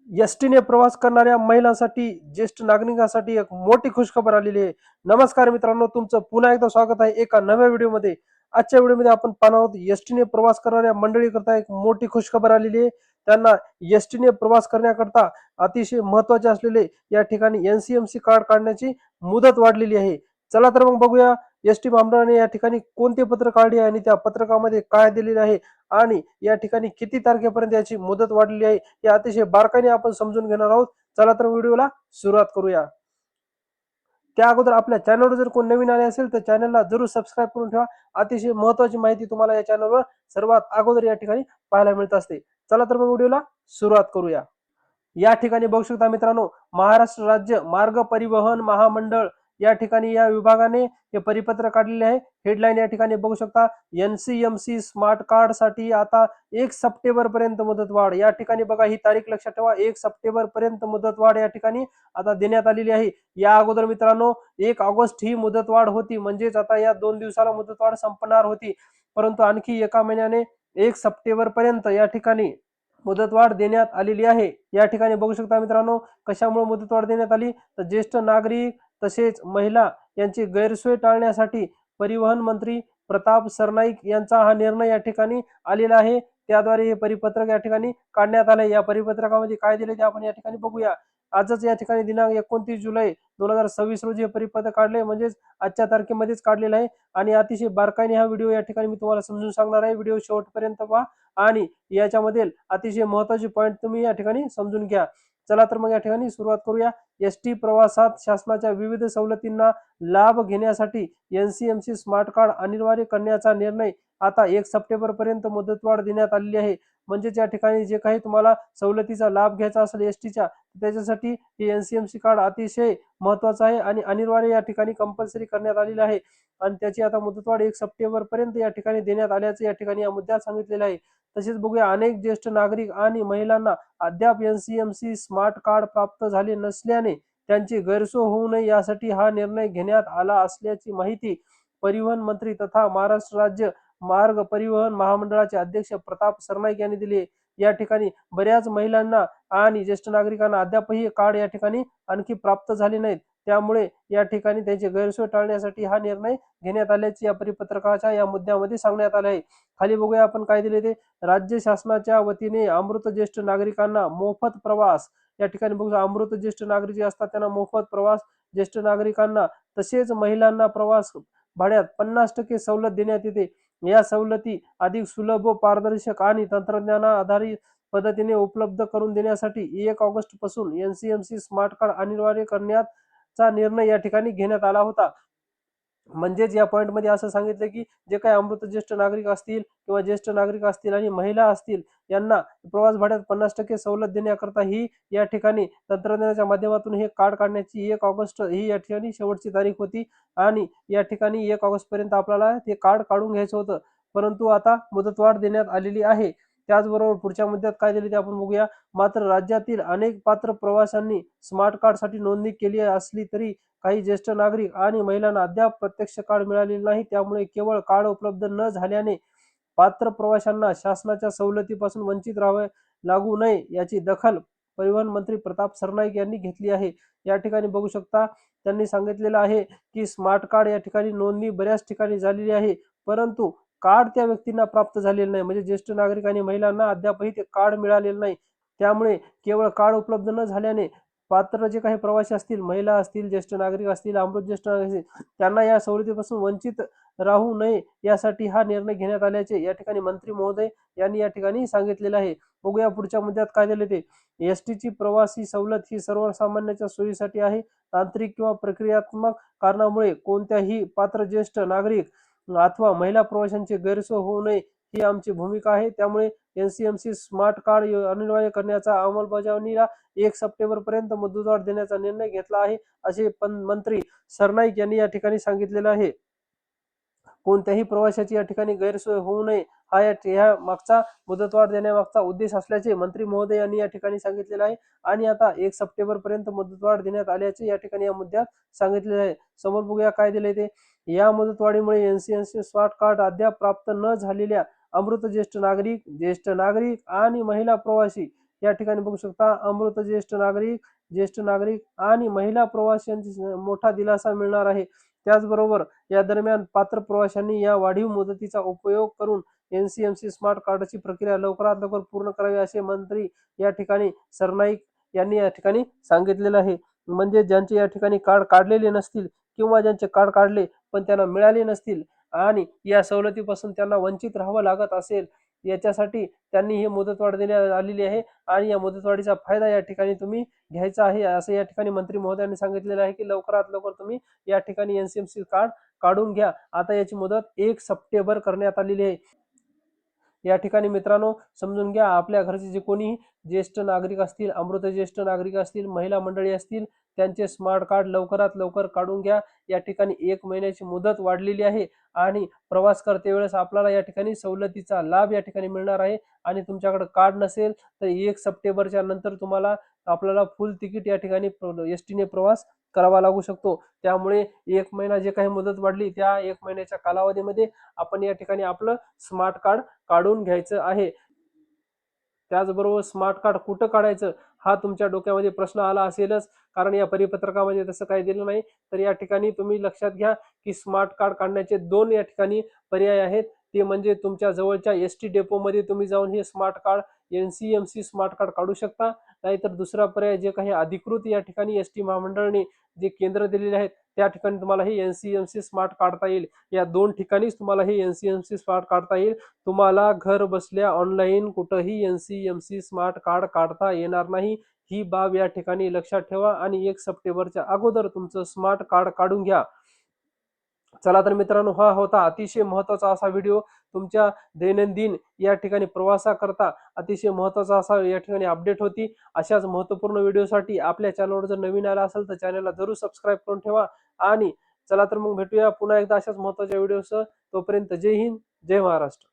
एसटीने प्रवास करणाऱ्या महिलांसाठी, ज्येष्ठ नागरिकांसाठी एक मोठी खुशखबर आलेली आहे. नमस्कार मित्रांनो, तुमचं पुन्हा एकदा स्वागत आहे एका नव्या व्हिडिओमध्ये. आजच्या व्हिडिओमध्ये आपण पाहणार आहोत एसटीने प्रवास करणाऱ्या मंडळीकरता एक मोठी खुशखबर आलेली आहे. त्यांना एसटीने प्रवास करण्याकरता अतिशय महत्त्वाचे असलेले या ठिकाणी एनसीएमसी कार्ड काढण्याची मुदत वाढलेली आहे. चला तर मग बघूया एसटी महामंडळाने या ठिकाणी कोणते पत्र काढले आणि त्या पत्रकामध्ये काय दिलेले आहे आणि या ठिकाणी किती तारखेपर्यंत याची मुदत वाढलेली आहे हे अतिशय बारकाईने आपण समजून घेणार आहोत. चला तर व्हिडिओला सुरुवात करूया. त्या अगोदर आपल्या चॅनलवर जर कोण नवीन आले असेल तर चॅनलला जरूर सबस्क्राईब करून ठेवा. अतिशय महत्त्वाची माहिती तुम्हाला या चॅनलवर सर्वात अगोदर या ठिकाणी पाहायला मिळत असते. चला तर मग व्हिडिओला सुरुवात करूया. या ठिकाणी बघू शकता मित्रांनो, महाराष्ट्र राज्य मार्ग परिवहन महामंडळ या ठिकाणी या विभागाने हे परिपत्र काढलेले आहे. हेडलाईन या ठिकाणी बघू शकता, एनसीएमसी स्मार्ट कार्ड साठी आता 1 सप्टेंबर पर्यंत मुदत वाढ. या ठिकाणी बघा, ही तारीख लक्षात ठेवा, 1 सप्टेंबर पर्यंत मुदत वाढ या ठिकाणी आता देण्यात आलेली आहे. या अगोदर मित्रांनो 1 ऑगस्ट ही मुदत वाढ होती, म्हणजेच आता या 2 दिवसाला मुदत वाढ संपणार होती. परंतु आणखी एका महिन्याने 1 सप्टेंबर पर्यंत या ठिकाणी मुदतवाढ देण्यात आलेली आहे. या ठिकाणी बघू शकता मित्रांनो, कशामुळे मुदतवाढ देण्यात आली तर ज्येष्ठ नागरिक तसेच महिला यांची गैरसोय टाळण्यासाठी परिवहन मंत्री प्रताप सरनाईक यांचा हा निर्णय या ठिकाणी आलेला आहे. त्याद्वारे हे परिपत्रक या ठिकाणी काढण्यात आले. या परिपत्रकामध्ये काय दिले ते आपण या ठिकाणी बघूया. आजच या ठिकाणी दिनांक 29 जुलै 2026 रोजी हे परिपत्रक काढले, म्हणजेच आजच्या तारखेमध्येच काढलेलं आहे. आणि अतिशय बारकाईने हा व्हिडिओ या ठिकाणी मी तुम्हाला समजून सांगणार आहे. व्हिडिओ शेवटपर्यंत पहा आणि याच्यामधील अतिशय महत्त्वाचे पॉईंट तुम्ही या ठिकाणी समजून घ्या. चला तर मग या ठिकाणी सुरुवात करूया. एसटी प्रवासात शासनाच्या विविध सवलतींना लाभ घेण्यासाठी एनसीएमसी स्मार्ट कार्ड अनिवार्य करण्याचा निर्णय आता 1 सप्टेंबर पर्यंत मुदतवाढ देण्यात आलेली आहे. म्हणजेच या ठिकाणी जे काही तुम्हाला सवलतीचा लाभ घ्यायचा असेल एसटीच्या, त्याच्यासाठी हे एनसीएमसी कार्ड अतिशय महत्वाचं आहे आणि अनिवार्य या ठिकाणी कंपल्सरी करण्यात आलेलं आहे. आणि त्याची आता मुदतवाढ 1 सप्टेंबर पर्यंत या ठिकाणी देण्यात आल्याचं या ठिकाणी या मुद्द्यात सांगितलेलं आहे. तसेच बघूया, अनेक ज्येष्ठ नागरिक आणि महिलांना अद्याप एनसीएमसी स्मार्ट कार्ड प्राप्त झाले नसल्याने त्यांची गैरसोय होऊ नये यासाठी हा निर्णय घेण्यात आला असल्याची माहिती परिवहन मंत्री तथा महाराष्ट्र राज्य मार्ग परिवहन महामंडळाचे अध्यक्ष प्रताप सरनाईक यांनी दिली. या ठिकाणी बऱ्याच महिलांना आणि ज्येष्ठ नागरिकांना अद्यापही कार्ड या ठिकाणी आणखी प्राप्त झाले नाहीत. त्यामुळे या ठिकाणी त्यांची गैरसोय टाळण्यासाठी हा निर्णय घेण्यात आल्याचे या परिपत्रकाच्या या मुद्द्यामध्ये सांगण्यात आले आहे. खाली बघूया आपण काय दिले ते. राज्य शासनाच्या वतीने अमृत ज्येष्ठ नागरिकांना मोफत प्रवास. या ठिकाणी बघू, अमृत ज्येष्ठ नागरिक जे असतात त्यांना मोफत प्रवास, ज्येष्ठ नागरिकांना तसेच महिलांना प्रवास भाड्यात 50% सवलत देण्यात येते. या सवलती अधिक सुलभ व पारदर्शक आणि तंत्रज्ञान आधारित पद्धतीने उपलब्ध करून देण्यासाठी 1 ऑगस्ट पासून एनसीएमसी स्मार्ट कार्ड अनिवार्य करण्याचा निर्णय या ठिकाणी घेण्यात आला होता. म्हणजेच या पॉईंटमध्ये असं सांगितलं की जे काही अमृत ज्येष्ठ नागरिक असतील किंवा ज्येष्ठ नागरिक असतील आणि महिला असतील, यांना प्रवास भाड्यात 50% सवलत देण्याकरता ही या ठिकाणी तंत्रज्ञानाच्या माध्यमातून हे कार्ड काढण्याची 1 ऑगस्ट ही या ठिकाणी शेवटची तारीख होती. आणि या ठिकाणी 1 ऑगस्ट पर्यंत आपल्याला ते कार्ड काढून घ्यायचं होतं, परंतु आता मुदतवाढ देण्यात आलेली आहे. त्याचबरोबर पुढच्या मुद्द्यात काय दिले ते आपण बघूया. मात्र राज्यातील अनेक पात्र प्रवाशांनी स्मार्ट कार्डसाठी नोंदणी केली असली तरी काही ज्येष्ठ नागरिक आणि महिलांना अद्याप प्रत्यक्ष कार्ड मिळालेले नाही. त्यामुळे केवळ कार्ड उपलब्ध न झाल्याने पात्र प्रवाशांना शासनाच्या सवलतीपासून वंचित राहावे लागू नये याची दखल परिवहन मंत्री प्रताप सरनाईक यांनी घेतली आहे. या ठिकाणी बघू शकता, त्यांनी सांगितलेलं आहे की स्मार्ट कार्ड या ठिकाणी नोंदणी बऱ्याच ठिकाणी झालेली आहे, परंतु कार्ड त्या व्यक्तींना प्राप्त झालेलं नाही. म्हणजे ज्येष्ठ नागरिक आणि महिलांना अद्यापही ते कार्ड मिळालेलं नाही. त्यामुळे केवळ कार्ड उपलब्ध न झाल्याने पात्र जे काही प्रवासी असतील, महिला असतील, ज्येष्ठ नागरिक असतील, अमृत ज्येष्ठ नागरिक असतील, त्यांना या सवलतीपासून वंचित राहू नये यासाठी हा निर्णय घेण्यात आल्याचे या ठिकाणी मंत्री महोदय यांनी या ठिकाणी सांगितलेलं आहे. बघूया पुढच्या मुद्द्यात काय दिले ते. एसटीची प्रवासी सवलत ही सर्वसामान्यांच्या सोयीसाठी आहे. तांत्रिक किंवा प्रक्रियात्मक कारणामुळे कोणत्याही पात्र ज्येष्ठ नागरिक अथवा महिला प्रवाशांची गैरसोय होऊ नये ही आमची भूमिका आहे. त्यामुळे एनसीएमसी स्मार्ट कार्ड अनिवार्य करण्याचा अंमलबजावणीला 1 सप्टेंबर पर्यंत मुदतवाढ देण्याचा निर्णय घेतला आहे, असे मंत्री सरनाईक यांनी या ठिकाणी सांगितलेलं आहे. कोणत्याही प्रवाशाची या ठिकाणी गैरसोय होऊ नये हा या मागचा मुदतवाढ देण्यामागचा उद्देश असल्याचे मंत्री महोदय यांनी या ठिकाणी सांगितलेलं आहे. आणि आता 1 सप्टेंबर पर्यंत मुदतवाढ देण्यात आल्याचे या ठिकाणी या मुद्द्यात सांगितलेले आहे. समोर बघूया काय दिले ते. या मुदतवाढीमुळे एनसीएमसी स्मार्ट कार्ड अद्याप प्राप्त न झालेल्या अमृत ज्येष्ठ नागरिक आणि महिला प्रवासी या ठिकाणी बघू शकता अमृत ज्येष्ठ नागरिक आणि महिला प्रवाशांची मोठा दिलासा मिळणार आहे. त्याचबरोबर या दरम्यान पात्र प्रवाशांनी या वाढीव मुदतीचा उपयोग करून एनसीएमसी स्मार्ट कार्डची प्रक्रिया लवकरात लवकर पूर्ण करावी असे मंत्री या ठिकाणी सरनाईक यांनी या ठिकाणी सांगितलेलं आहे. म्हणजे ज्यांचे या ठिकाणी कार्ड काढलेले नसतील किंवा ज्यांचे कार्ड काढले पण त्यांना मिळाले नसतील आणि या सवलतीपासून त्यांना वंचित राहावं लागत असेल, याच्यासाठी त्यांनी ही मुदतवाढ देण्यात आलेली आहे आणि या मुदतवाढीचा फायदा या ठिकाणी तुम्ही घ्यायचा आहे असं या ठिकाणी मंत्री महोदयांनी सांगितलेलं आहे की लवकरात लवकर तुम्ही या ठिकाणी एनसीएमसी कार्ड काढून घ्या. आता याची मुदत 1 सप्टेंबर करण्यात आलेली आहे. या ठिकाणी मित्रांनो समजून घ्या, आपल्या घरचे जे कोणी ज्येष्ठ नागरिक असतील, अमृत ज्येष्ठ नागरिक असतील, महिला मंडळी असतील, त्यांचे स्मार्ट कार्ड लवकरात लवकर काढून घ्या. या ठिकाणी 1 महिन्याची मुदत वाढलेली आहे आणि प्रवास करते वेळेस आपल्याला या ठिकाणी सवलतीचा लाभ या ठिकाणी मिळणार आहे आणि तुमच्याकडे कार्ड नसेल तर 1 सप्टेंबरच्या नंतर तुम्हाला आपल्याला फुल तिकीट या ठिकाणी एसटीने प्रवास करावा लागू शकतो. त्यामुळे 1 महिना जे काही मुदत वाढली त्या 1 महिन्याच्या कालावधीमध्ये आपण या ठिकाणी आपलं स्मार्ट कार्ड काढून घ्यायचं आहे. त्याचबरोबर स्मार्ट कार्ड कुठं काढायचं हा तुमच्या डोक्यामध्ये प्रश्न आला असेलच, कारण या परिपत्रकामध्ये तसं काही दिलं नाही. तर या ठिकाणी तुम्ही लक्षात घ्या की स्मार्ट कार्ड काढण्याचे 2 या ठिकाणी पर्याय आहेत. ते म्हणजे तुमच्या जवळच्या एसटी डेपोमध्ये तुम्ही जाऊन हे smart card NCMC smart card काढू शकता. नाहीतर दुसरा पर्याय जे काही अधिकृत या ठिकाणी एसटी महामंडळाने जे केंद्र दिलेले आहेत त्या ठिकाणी तुम्हाला हे एनसीएमसी स्मार्ट काढता येईल. या 2 ठिकाणीच तुम्हाला हे एनसीएमसी स्मार्ट काढता येईल. तुम्हाला घर बसल्या ऑनलाईन कुठंही एनसीएमसी स्मार्ट कार्ड काढता येणार नाही. ही बाब या ठिकाणी लक्षात ठेवा आणि 1 सप्टेंबरच्या अगोदर तुमचं स्मार्ट कार्ड काढून घ्या. चला तर मित्रांनो, हा होता अतिशय महत्त्वाचा असा व्हिडिओ. तुमच्या दैनंदिन या ठिकाणी प्रवासाकरता अतिशय महत्त्वाचा असा या ठिकाणी अपडेट होती. अशाच महत्त्वपूर्ण व्हिडिओसाठी आपल्या चॅनलवर जर नवीन आला असेल तर चॅनलला जरूर सबस्क्राईब करून ठेवा. आणि चला तर मग भेटूया पुन्हा एकदा अशाच महत्त्वाच्या व्हिडिओसह. तोपर्यंत जय हिंद, जय महाराष्ट्र.